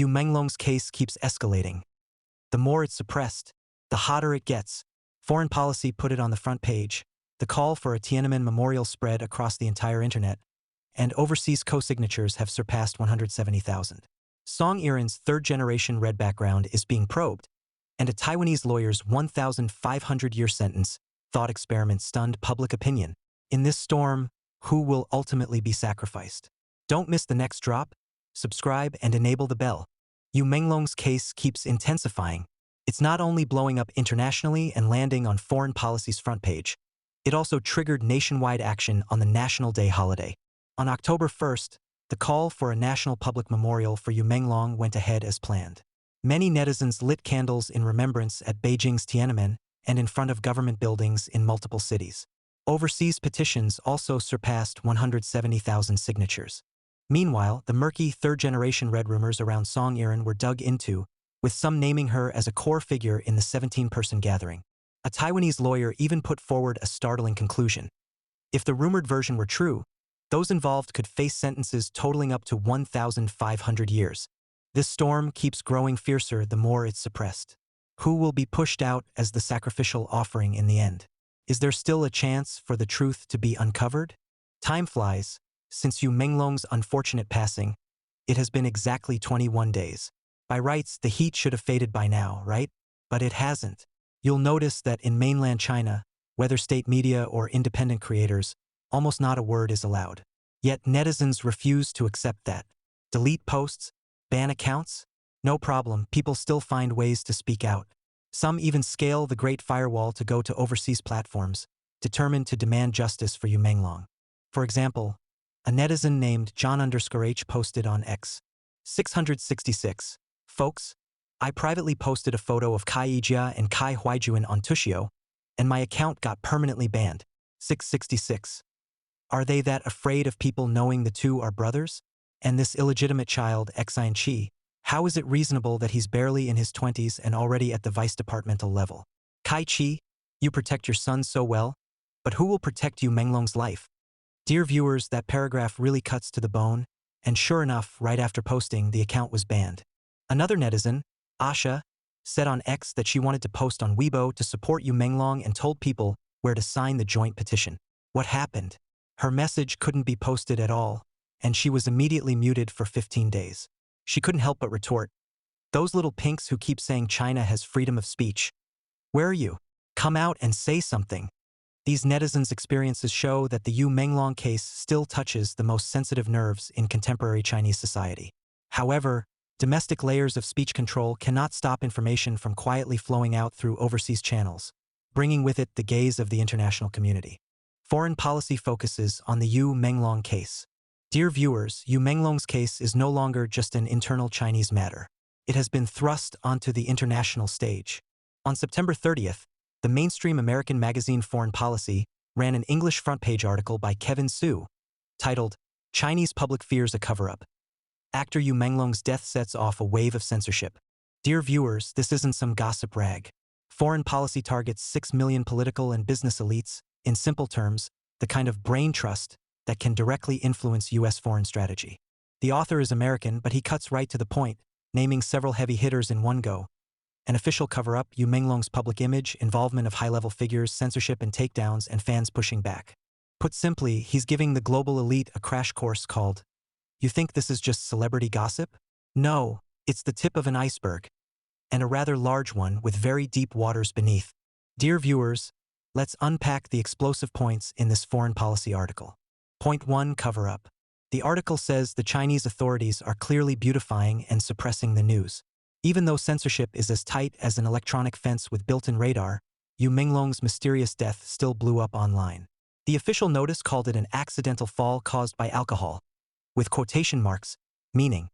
Menglong's case keeps escalating. The more it's suppressed, the hotter it gets. Foreign Policy put it on the front page. The call for a Tiananmen memorial spread across the entire internet, and overseas co-signatures have surpassed 170,000. Song Iran's third-generation red background is being probed, and a Taiwanese lawyer's 1,500-year sentence thought experiment stunned public opinion. In this storm, who will ultimately be sacrificed? Don't miss the next drop. Subscribe and enable the bell. Menglong's case keeps intensifying. It's not only blowing up internationally and landing on Foreign Policy's front page, it also triggered nationwide action on the National Day holiday. On October 1st, the call for a national public memorial for Menglong went ahead as planned. Many netizens lit candles in remembrance at Beijing's Tiananmen and in front of government buildings in multiple cities. Overseas petitions also surpassed 170,000 signatures. Meanwhile, the murky third-generation red rumors around Song Iran were dug into, with some naming her as a core figure in the 17-person gathering. A Taiwanese lawyer even put forward a startling conclusion. If the rumored version were true, those involved could face sentences totaling up to 1,500 years. This storm keeps growing fiercer the more it's suppressed. Who will be pushed out as the sacrificial offering in the end? Is there still a chance for the truth to be uncovered? Time flies. Since Menglong's unfortunate passing, it has been exactly 21 days. By rights, the heat should have faded by now, right? But it hasn't. You'll notice that in mainland China, whether state media or independent creators, almost not a word is allowed. Yet netizens refuse to accept that. Delete posts? Ban accounts? No problem, people still find ways to speak out. Some even scale the Great Firewall to go to overseas platforms, determined to demand justice for Menglong. For example, a netizen named John_H posted on X. 666. Folks, I privately posted a photo of Kai Yijia and Kai Huaijuan on Tushio, and my account got permanently banned. 666. Are they that afraid of people knowing the two are brothers? And this illegitimate child, Xin Chi, how is it reasonable that he's barely in his 20s and already at the vice departmental level? Kai Chi, you protect your son so well, but who will protect Menglong's life? Dear viewers, that paragraph really cuts to the bone, and sure enough, right after posting, the account was banned. Another netizen, Asha, said on X that she wanted to post on Weibo to support Menglong and told people where to sign the joint petition. What happened? Her message couldn't be posted at all, and she was immediately muted for 15 days. She couldn't help but retort, "Those little pinks who keep saying China has freedom of speech. Where are you? Come out and say something." These netizens' experiences show that the Menglong case still touches the most sensitive nerves in contemporary Chinese society. However, domestic layers of speech control cannot stop information from quietly flowing out through overseas channels, bringing with it the gaze of the international community. Foreign Policy focuses on the Menglong case. Dear viewers, Menglong's case is no longer just an internal Chinese matter. It has been thrust onto the international stage. On September 30th, the mainstream American magazine Foreign Policy ran an English front-page article by Kevin Su, titled, "Chinese Public Fears a Cover-Up. Actor Menglong's Death Sets Off a Wave of Censorship." Dear viewers, this isn't some gossip rag. Foreign Policy targets 6 million political and business elites, in simple terms, the kind of brain trust that can directly influence U.S. foreign strategy. The author is American, but he cuts right to the point, naming several heavy hitters in one go. An official cover-up, Menglong's public image, involvement of high-level figures, censorship and takedowns, and fans pushing back. Put simply, he's giving the global elite a crash course called, "You think this is just celebrity gossip? No, it's the tip of an iceberg, and a rather large one with very deep waters beneath." Dear viewers, let's unpack the explosive points in this Foreign Policy article. Point 1. Cover-up. The article says the Chinese authorities are clearly beautifying and suppressing the news. Even though censorship is as tight as an electronic fence with built-in radar, Menglong's mysterious death still blew up online. The official notice called it an accidental fall caused by alcohol, with quotation marks, meaning,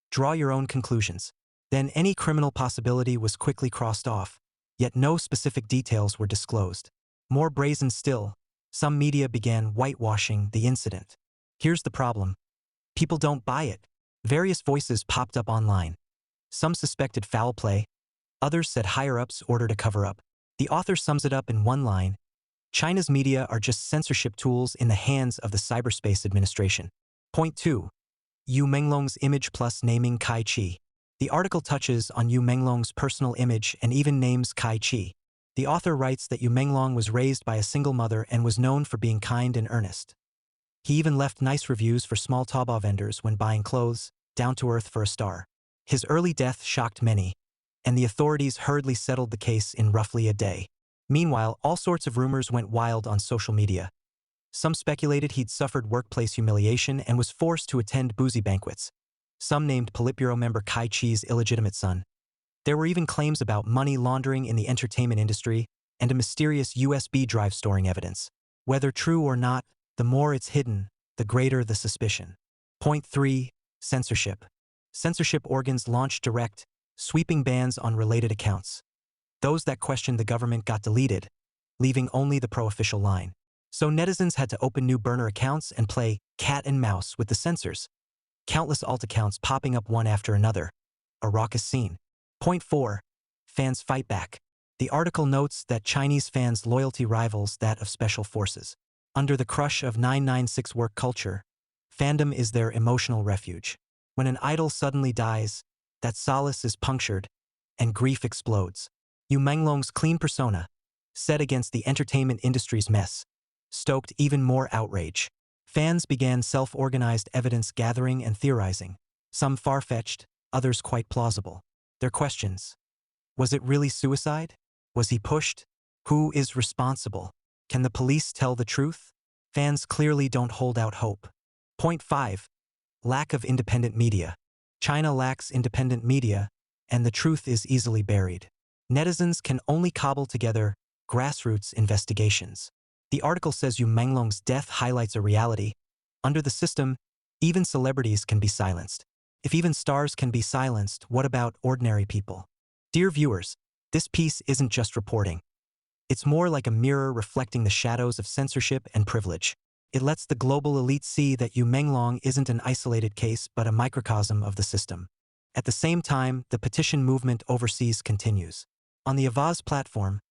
draw your own conclusions. Then any criminal possibility was quickly crossed off, yet no specific details were disclosed. More brazen still, some media began whitewashing the incident. Here's the problem. People don't buy it. Various voices popped up online. Some suspected foul play. Others said higher-ups ordered a cover-up. The author sums it up in one line. China's media are just censorship tools in the hands of the Cyberspace Administration. Point 2. Menglong's image plus naming Kai Chi. The article touches on Yu Menglong's personal image and even names Kai Chi. The author writes that Yu Menglong was raised by a single mother and was known for being kind and earnest. He even left nice reviews for small Taobao vendors when buying clothes, down to earth for a star. His early death shocked many, and the authorities hurriedly settled the case in roughly a day. Meanwhile, all sorts of rumors went wild on social media. Some speculated he'd suffered workplace humiliation and was forced to attend boozy banquets. Some named Politburo member Kai Chi's illegitimate son. There were even claims about money laundering in the entertainment industry and a mysterious USB drive storing evidence. Whether true or not, the more it's hidden, the greater the suspicion. Point 3. Censorship. Censorship organs launched direct, sweeping bans on related accounts. Those that questioned the government got deleted, leaving only the pro-official line. So netizens had to open new burner accounts and play cat and mouse with the censors. Countless alt accounts popping up one after another. A raucous scene. Point 4. Fans fight back. The article notes that Chinese fans' loyalty rivals that of special forces. Under the crush of 996 work culture, fandom is their emotional refuge. When an idol suddenly dies, that solace is punctured, and grief explodes. Yu Menglong's clean persona, set against the entertainment industry's mess, stoked even more outrage. Fans began self-organized evidence gathering and theorizing, some far-fetched, others quite plausible. Their questions: was it really suicide? Was he pushed? Who is responsible? Can the police tell the truth? Fans clearly don't hold out hope. Point 5. Lack of independent media. China lacks independent media, and the truth is easily buried. Netizens can only cobble together grassroots investigations. The article says Yu Menglong's death highlights a reality. Under the system, even celebrities can be silenced. If even stars can be silenced, what about ordinary people? Dear viewers, this piece isn't just reporting. It's more like a mirror reflecting the shadows of censorship and privilege. It lets the global elite see that Yu Menglong isn't an isolated case but a microcosm of the system. At the same time, the petition movement overseas continues. On the Avaz platform,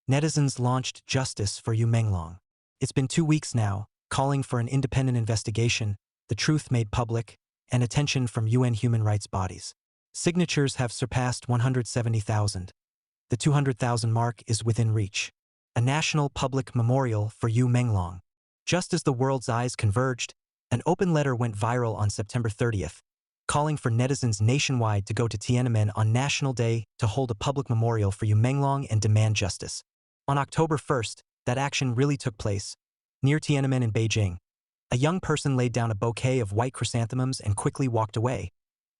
netizens launched Justice for Yu Menglong. It's been 2 weeks now, calling for an independent investigation, the truth made public, and attention from UN human rights bodies. Signatures have surpassed 170,000. The 200,000 mark is within reach. A national public memorial for Yu Menglong. Just as the world's eyes converged, an open letter went viral on September 30th, calling for netizens nationwide to go to Tiananmen on National Day to hold a public memorial for Yu Menglong and demand justice. On October 1st, that action really took place. Near Tiananmen in Beijing, a young person laid down a bouquet of white chrysanthemums and quickly walked away.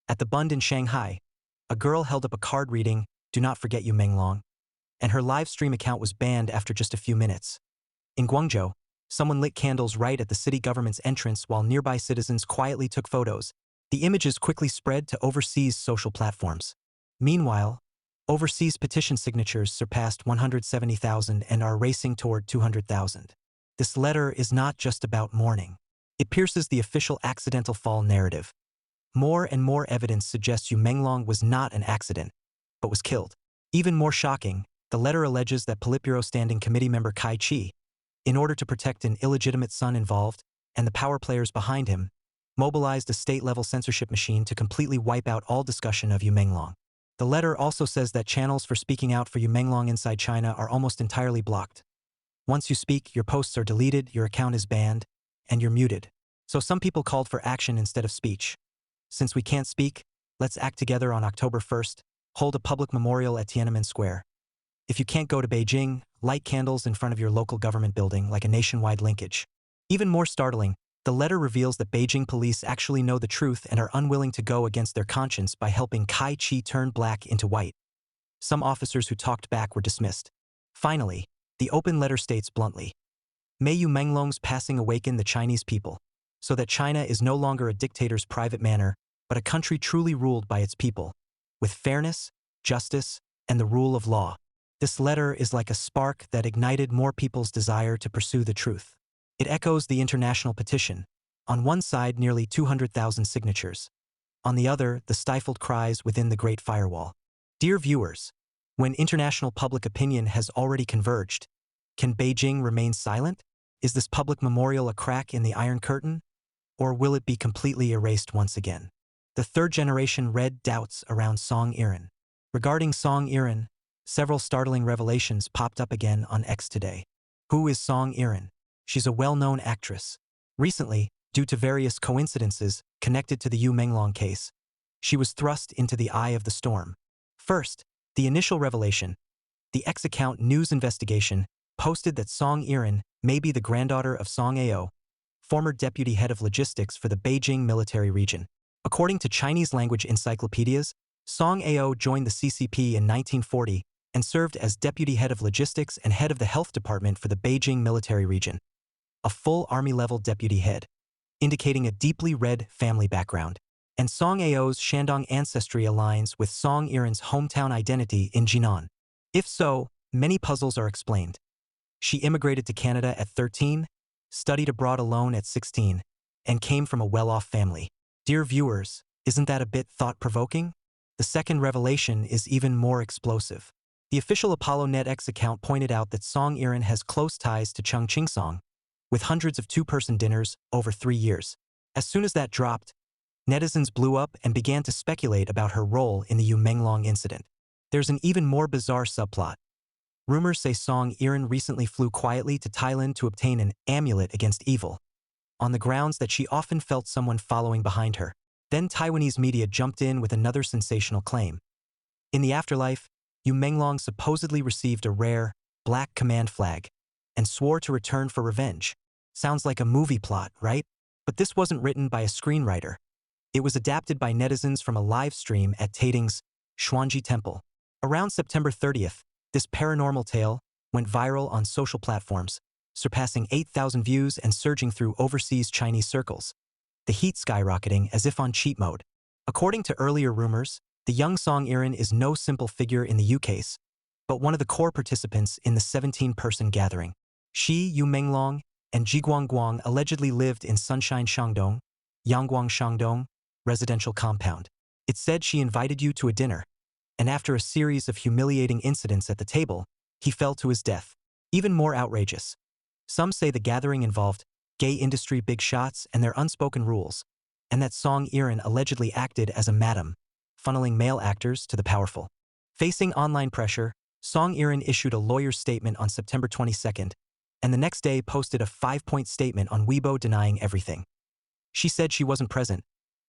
At the Bund in Shanghai, a girl held up a card reading, "Do not forget Yu Menglong," and her live stream account was banned after just a few minutes. In Guangzhou, someone lit candles right at the city government's entrance while nearby citizens quietly took photos. The images quickly spread to overseas social platforms. Meanwhile, overseas petition signatures surpassed 170,000 and are racing toward 200,000. This letter is not just about mourning. It pierces the official accidental fall narrative. More and more evidence suggests Yu Menglong was not an accident, but was killed. Even more shocking, the letter alleges that Politburo Standing Committee member Kai Chi, in order to protect an illegitimate son involved and the power players behind him, mobilized a state-level censorship machine to completely wipe out all discussion of Yu Menglong. The letter also says that channels for speaking out for Yu Menglong inside China are almost entirely blocked. Once you speak, your posts are deleted, your account is banned, and you're muted. So some people called for action instead of speech. Since we can't speak, let's act together on October 1st, hold a public memorial at Tiananmen Square. If you can't go to Beijing, light candles in front of your local government building like a nationwide linkage. Even more startling, the letter reveals that Beijing police actually know the truth and are unwilling to go against their conscience by helping Kai Chi turn black into white. Some officers who talked back were dismissed. Finally, the open letter states bluntly, "May Yu Menglong's passing awaken the Chinese people, so that China is no longer a dictator's private manor, but a country truly ruled by its people, with fairness, justice, and the rule of law." This letter is like a spark that ignited more people's desire to pursue the truth. It echoes the international petition. On one side, nearly 200,000 signatures. On the other, the stifled cries within the Great Firewall. Dear viewers, when international public opinion has already converged, can Beijing remain silent? Is this public memorial a crack in the Iron Curtain? Or will it be completely erased once again? The third generation read doubts around Song Irin. Regarding Song Irin, several startling revelations popped up again on X today. Who is Song Irin? She's a well-known actress. Recently, due to various coincidences connected to the Menglong case, she was thrust into the eye of the storm. First, the initial revelation. The X account News Investigation posted that Song Irin may be the granddaughter of Song Ao, former deputy head of logistics for the Beijing military region. According to Chinese-language encyclopedias, Song Ao joined the CCP in 1940 and served as deputy head of logistics and head of the health department for the Beijing military region. A full army-level deputy head, indicating a deeply red family background. And Song Ao's Shandong ancestry aligns with Song Irin's hometown identity in Jinan. If so, many puzzles are explained. She immigrated to Canada at 13, studied abroad alone at 16, and came from a well-off family. Dear viewers, isn't that a bit thought-provoking? The second revelation is even more explosive. The official Apollo Net X account pointed out that Song Irin has close ties to Chung Chingsong, with hundreds of two-person dinners over 3 years. As soon as that dropped, netizens blew up and began to speculate about her role in the Menglong incident. There's an even more bizarre subplot. Rumors say Song Irin recently flew quietly to Thailand to obtain an amulet against evil, on the grounds that she often felt someone following behind her. Then Taiwanese media jumped in with another sensational claim. In the afterlife, Menglong supposedly received a rare, black command flag and swore to return for revenge. Sounds like a movie plot, right? But this wasn't written by a screenwriter. It was adapted by netizens from a live stream at Taiding's Xuanji Temple. Around September 30th, this paranormal tale went viral on social platforms, surpassing 8,000 views and surging through overseas Chinese circles, the heat skyrocketing as if on cheat mode. According to earlier rumors, the young Song Irin is no simple figure in the U-case, but one of the core participants in the 17-person gathering. She, Menglong, and Ji Guangguang allegedly lived in Sunshine Shandong, Yangguang Shandong, residential compound. It said she invited you to a dinner, and after a series of humiliating incidents at the table, he fell to his death. Even more outrageous. Some say the gathering involved gay industry big shots and their unspoken rules, and that Song Irin allegedly acted as a madam, funneling male actors to the powerful. Facing online pressure, Song Irin issued a lawyer's statement on September 22nd, and the next day posted a 5-point statement on Weibo denying everything. She said she wasn't present.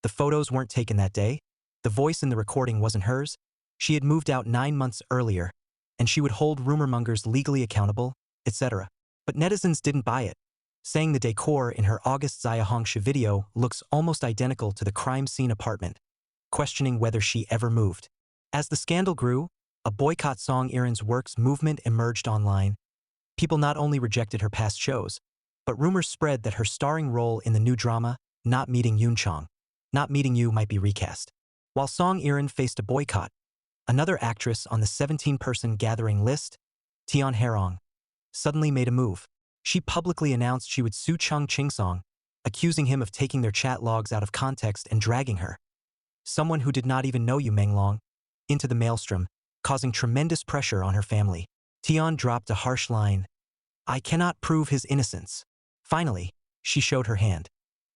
The photos weren't taken that day. The voice in the recording wasn't hers. She had moved out 9 months earlier, and she would hold rumor mongers legally accountable, etc. But netizens didn't buy it, saying the decor in her August Zaya Hongsha video looks almost identical to the crime scene apartment, questioning whether she ever moved. As the scandal grew, a boycott Song Irin's works movement emerged online. People not only rejected her past shows, but rumors spread that her starring role in the new drama, Not Meeting Yoon Chong, Not Meeting You, might be recast. While Song Irin faced a boycott, another actress on the 17-person gathering list, Tian Herong, suddenly made a move. She publicly announced she would sue Chung Chingsong, accusing him of taking their chat logs out of context and dragging her, someone who did not even know Menglong, into the maelstrom, causing tremendous pressure on her family. Tian dropped a harsh line. "I cannot prove his innocence." Finally, she showed her hand.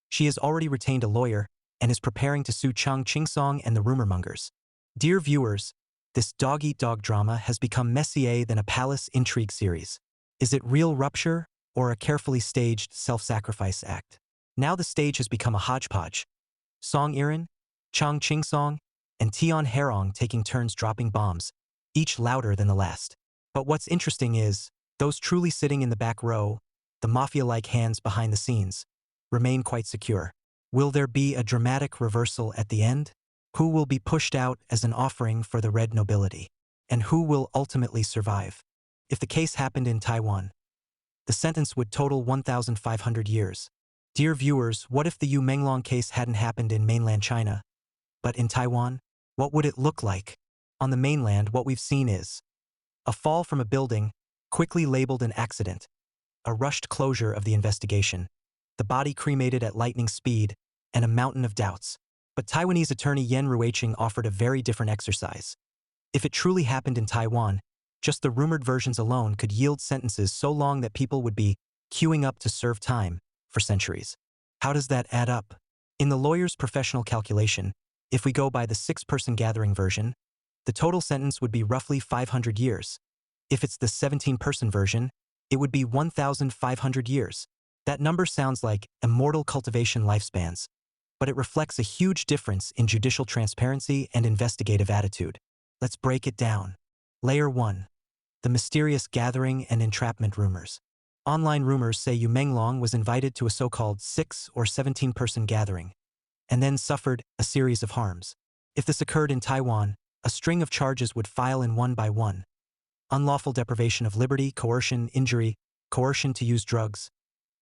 She has already retained a lawyer and is preparing to sue Chung Chingsong and the rumor mongers. Dear viewers, this dog-eat-dog drama has become messier than a palace intrigue series. Is it real rupture or a carefully staged self-sacrifice act? Now the stage has become a hodgepodge. Song Irin, Chung Chingsong, and Tian Herong taking turns dropping bombs, each louder than the last. But what's interesting is, those truly sitting in the back row, the mafia-like hands behind the scenes, remain quite secure. Will there be a dramatic reversal at the end? Who will be pushed out as an offering for the red nobility? And who will ultimately survive? If the case happened in Taiwan, the sentence would total 1,500 years. Dear viewers, what if the Menglong case hadn't happened in mainland China, but in Taiwan? What would it look like? On the mainland, what we've seen is a fall from a building, quickly labeled an accident, a rushed closure of the investigation, the body cremated at lightning speed, and a mountain of doubts. But Taiwanese attorney Yen Ruiqing offered a very different exercise. If it truly happened in Taiwan, just the rumored versions alone could yield sentences so long that people would be queuing up to serve time for centuries. How does that add up? In the lawyer's professional calculation, If we go by the 6-person gathering version, the total sentence would be roughly 500 years. If it's the 17-person version, it would be 1,500 years. That number sounds like immortal cultivation lifespans, but it reflects a huge difference in judicial transparency and investigative attitude. Let's break it down. Layer 1. The mysterious gathering and entrapment rumors. Online rumors say Menglong was invited to a so-called 6 or 17-person gathering, and then suffered a series of harms. If this occurred in Taiwan, a string of charges would file in one by one. Unlawful deprivation of liberty, coercion, injury, coercion to use drugs.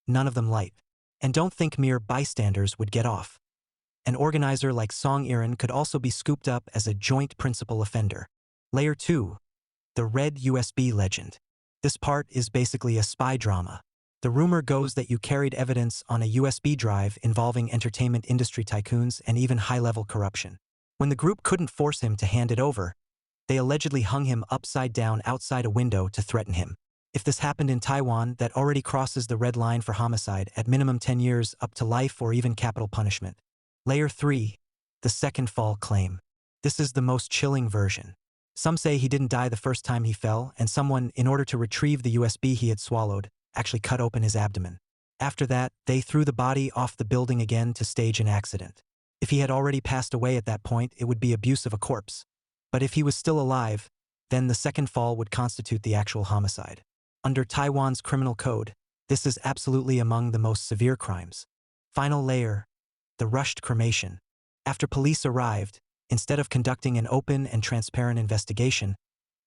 None of them light. And don't think mere bystanders would get off. An organizer like Song Iran could also be scooped up as a joint principal offender. Layer 2. The red USB legend. This part is basically a spy drama. The rumor goes that you carried evidence on a USB drive involving entertainment industry tycoons and even high-level corruption. When the group couldn't force him to hand it over, they allegedly hung him upside down outside a window to threaten him. If this happened in Taiwan, that already crosses the red line for homicide at minimum 10 years up to life or even capital punishment. Layer 3. The second fall claim. This is the most chilling version. Some say he didn't die the first time he fell, and someone, in order to retrieve the USB he had swallowed, actually cut open his abdomen. After that, they threw the body off the building again to stage an accident. If he had already passed away at that point, it would be abuse of a corpse. But if he was still alive, then the second fall would constitute the actual homicide. Under Taiwan's criminal code, this is absolutely among the most severe crimes. Final layer. The rushed cremation. After police arrived, instead of conducting an open and transparent investigation,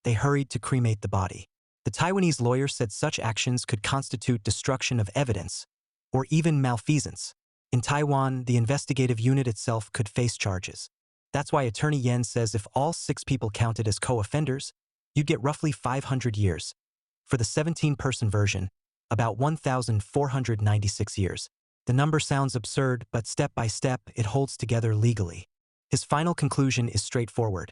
they hurried to cremate the body. The Taiwanese lawyer said such actions could constitute destruction of evidence, or even malfeasance. In Taiwan, the investigative unit itself could face charges. That's why Attorney Yen says if all 6 people counted as co-offenders, you'd get roughly 500 years. For the 17-person version, about 1,496 years. The number sounds absurd, but step by step, it holds together legally. His final conclusion is straightforward.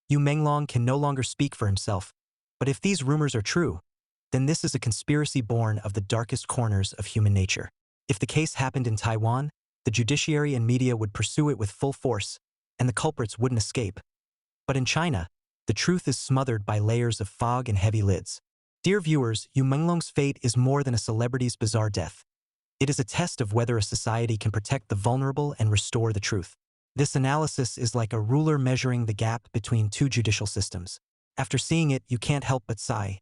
Menglong can no longer speak for himself, but if these rumors are true, then this is a conspiracy born of the darkest corners of human nature. If the case happened in Taiwan, the judiciary and media would pursue it with full force, and the culprits wouldn't escape. But in China, the truth is smothered by layers of fog and heavy lids. Dear viewers, Menglong's fate is more than a celebrity's bizarre death. It is a test of whether a society can protect the vulnerable and restore the truth. This analysis is like a ruler measuring the gap between 2 judicial systems. After seeing it, you can't help but sigh.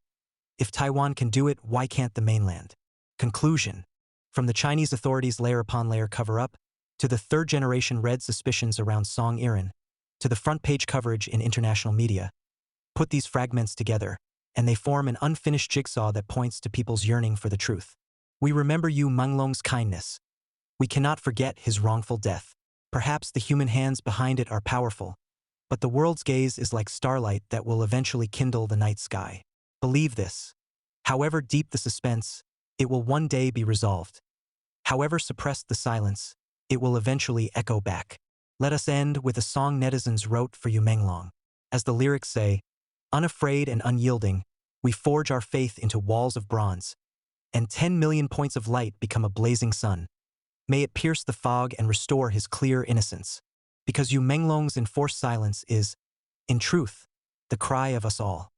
If Taiwan can do it, why can't the mainland? Conclusion. From the Chinese authorities' layer upon layer cover-up, to the third-generation red suspicions around Song Iran, to the front-page coverage in international media, put these fragments together, and they form an unfinished jigsaw that points to people's yearning for the truth. We remember Menglong's kindness. We cannot forget his wrongful death. Perhaps the human hands behind it are powerful, but the world's gaze is like starlight that will eventually kindle the night sky. Believe this. However deep the suspense, it will one day be resolved. However suppressed the silence, it will eventually echo back. Let us end with a song netizens wrote for Menglong. As the lyrics say, unafraid and unyielding, we forge our faith into walls of bronze, and 10 million points of light become a blazing sun. May it pierce the fog and restore his clear innocence. Because Menglong's enforced silence is, in truth, the cry of us all.